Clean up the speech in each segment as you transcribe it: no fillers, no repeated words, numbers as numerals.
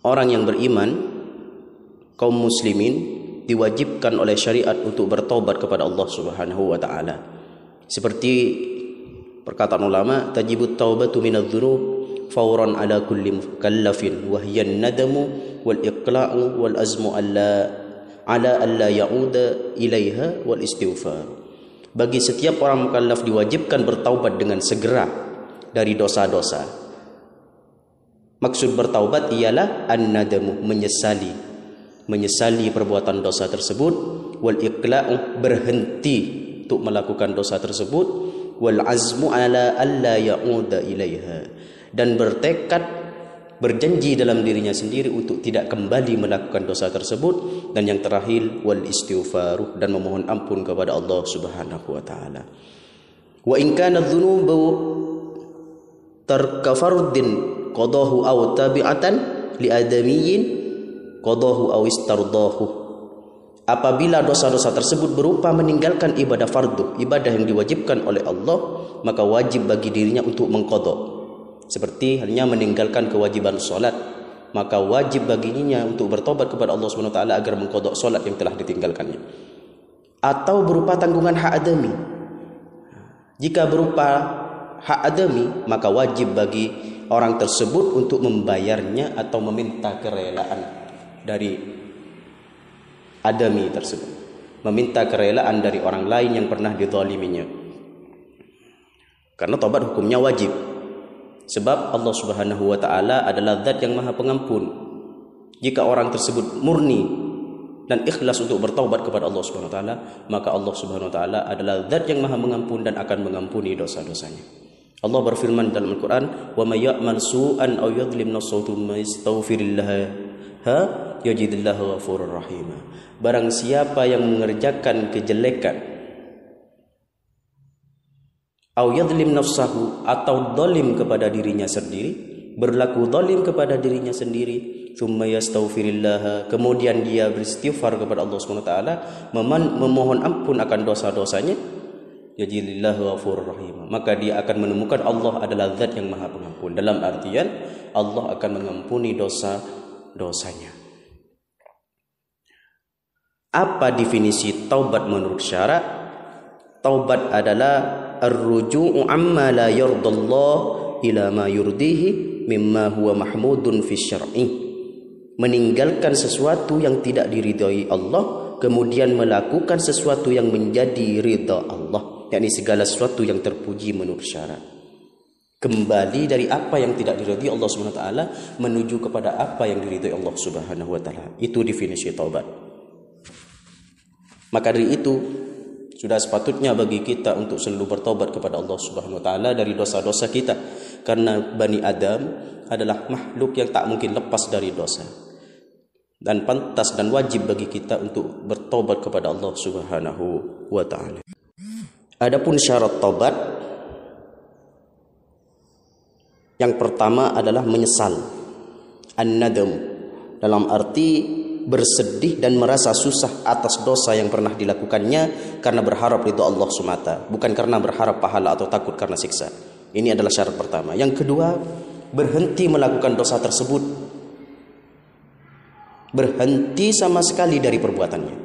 Orang yang beriman, kaum muslimin, diwajibkan oleh syariat untuk bertaubat kepada Allah Subhanahu wa taala. Seperti perkataan ulama, tajibut taubatu minadz-dzunub fawran ala kulli mukallafin wa hiya an-nadamu wal iqla'u wal azmu ala alla ya'uda ilaiha wal istighfar. Bagi setiap orang mukallaf diwajibkan bertaubat dengan segera dari dosa-dosa. Maksud bertaubat ialah an-nadamu, menyesali perbuatan dosa tersebut, wal iqla'u, berhenti untuk melakukan dosa tersebut, wal azmu ala alla ya'uda ilaiha, dan bertekad, berjanji dalam dirinya sendiri untuk tidak kembali melakukan dosa tersebut, dan yang terakhir wal istighfar, dan memohon ampun kepada Allah Subhanahu wa taala. Wa in kana dzunubu tarkafardin qadahu aw tabi'atan li adamiyyin qadahu aw istardahu. Apabila dosa-dosa tersebut berupa meninggalkan ibadah fardu, ibadah yang diwajibkan oleh Allah, maka wajib bagi dirinya untuk mengqadha. Seperti halnya meninggalkan kewajiban salat, maka wajib baginya untuk bertobat kepada Allah Subhanahu wa taala agar mengqadha salat yang telah ditinggalkannya. Atau berupa tanggungan hak adami. Jika berupa hak adami, maka wajib bagi orang tersebut untuk membayarnya atau meminta kerelaan dari adami tersebut, meminta kerelaan dari orang lain yang pernah dizaliminya. Karena taubat hukumnya wajib, sebab Allah Subhanahu wa taala adalah zat yang maha pengampun. Jika orang tersebut murni dan ikhlas untuk bertaubat kepada Allah Subhanahu wa taala, maka Allah Subhanahu wa taala adalah zat yang maha mengampun dan akan mengampuni dosa-dosanya. Allah berfirman dalam Al-Quran, wa may ya'mal su'an aw yadhlim nafsahu thumma yastaghfirillaha yajidillahu ghafurur rahim. Barang siapa yang mengerjakan kejelekan, aw yadhlim nafsahu, atau zalim kepada dirinya sendiri, berlaku zalim kepada dirinya sendiri, thumma yastaghfirillaha, kemudian dia beristighfar kepada Allah Subhanahu wa taala, memohon ampun akan dosa-dosanya, yajidillahu ghafurur rahim, maka dia akan menemukan Allah adalah zat yang maha pengampun. Dalam artian Allah akan mengampuni dosa-dosanya. Apa definisi taubat menurut syarak? Taubat adalah ar-ruju'u amma la yardallah ila ma yurdihi mimma huwa mahmudun fi syar'i. Meninggalkan sesuatu yang tidak diridhai Allah, kemudian melakukan sesuatu yang menjadi ridha Allah, yakni segala sesuatu yang terpuji menurut syarak. Kembali dari apa yang tidak diridhai Allah Subhanahu wa taala menuju kepada apa yang diridhai Allah Subhanahu wa taala. Itu definisi taubat. Maka dari itu sudah sepatutnya bagi kita untuk selalu bertaubat kepada Allah Subhanahu wa taala dari dosa-dosa kita, karena Bani Adam adalah makhluk yang tak mungkin lepas dari dosa, dan pantas dan wajib bagi kita untuk bertaubat kepada Allah Subhanahu wa taala. Adapun syarat taubat, yang pertama adalah menyesal, an-nadam, dalam arti bersedih dan merasa susah atas dosa yang pernah dilakukannya karena berharap ridha Allah semata, bukan karena berharap pahala atau takut karena siksa. Ini adalah syarat pertama. Yang kedua, berhenti melakukan dosa tersebut, berhenti sama sekali dari perbuatannya.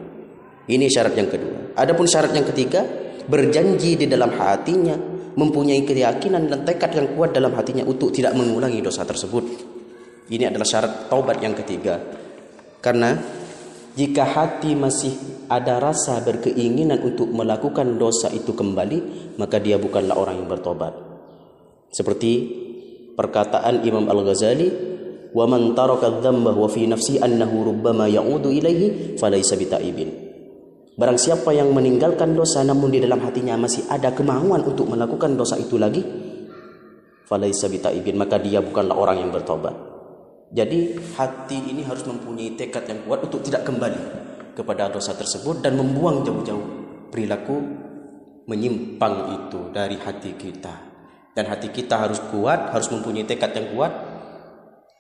Ini syarat yang kedua. Adapun syarat yang ketiga, berjanji di dalam hatinya, mempunyai keyakinan dan tekad yang kuat dalam hatinya untuk tidak mengulangi dosa tersebut. Ini adalah syarat taubat yang ketiga. Karena jika hati masih ada rasa berkeinginan untuk melakukan dosa itu kembali, maka dia bukanlah orang yang bertobat. Seperti perkataan Imam Al-Ghazali, wa man taraka dzamba wa fi nafsi annahu rubbama ya'udu ilaihi falaysa bitaibin. Barang siapa yang meninggalkan dosa namun di dalam hatinya masih ada kemauan untuk melakukan dosa itu lagi, falaysa bitaibin, maka dia bukanlah orang yang bertobat. Jadi hati ini harus mempunyai tekad yang kuat untuk tidak kembali kepada dosa tersebut dan membuang jauh-jauh perilaku menyimpang itu dari hati kita. Dan hati kita harus kuat, harus mempunyai tekad yang kuat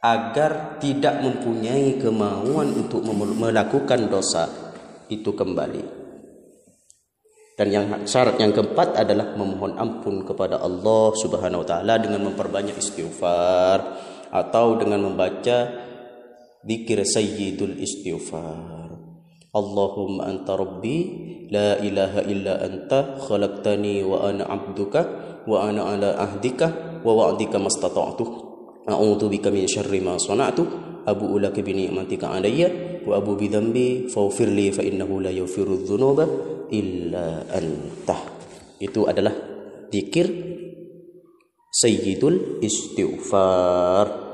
agar tidak mempunyai kemauan untuk melakukan dosa itu kembali. Dan yang syarat yang keempat adalah memohon ampun kepada Allah Subhanahu wa taala dengan memperbanyak istighfar, atau dengan membaca zikir sayyidul istighfar. Allahumma anta rabbi la ilaha illa anta khalaqtani wa ana abduka wa ana ala ahdika wa wa'dika mastata'tu a'udzu bika min syarri ma sana'tu abu'u laka bi ni'matika alayya wa abu bi dhanbi faghfir li fa innahu la yaghfiru dzunuba illa anta. Itu adalah zikir sayyidul istighfar.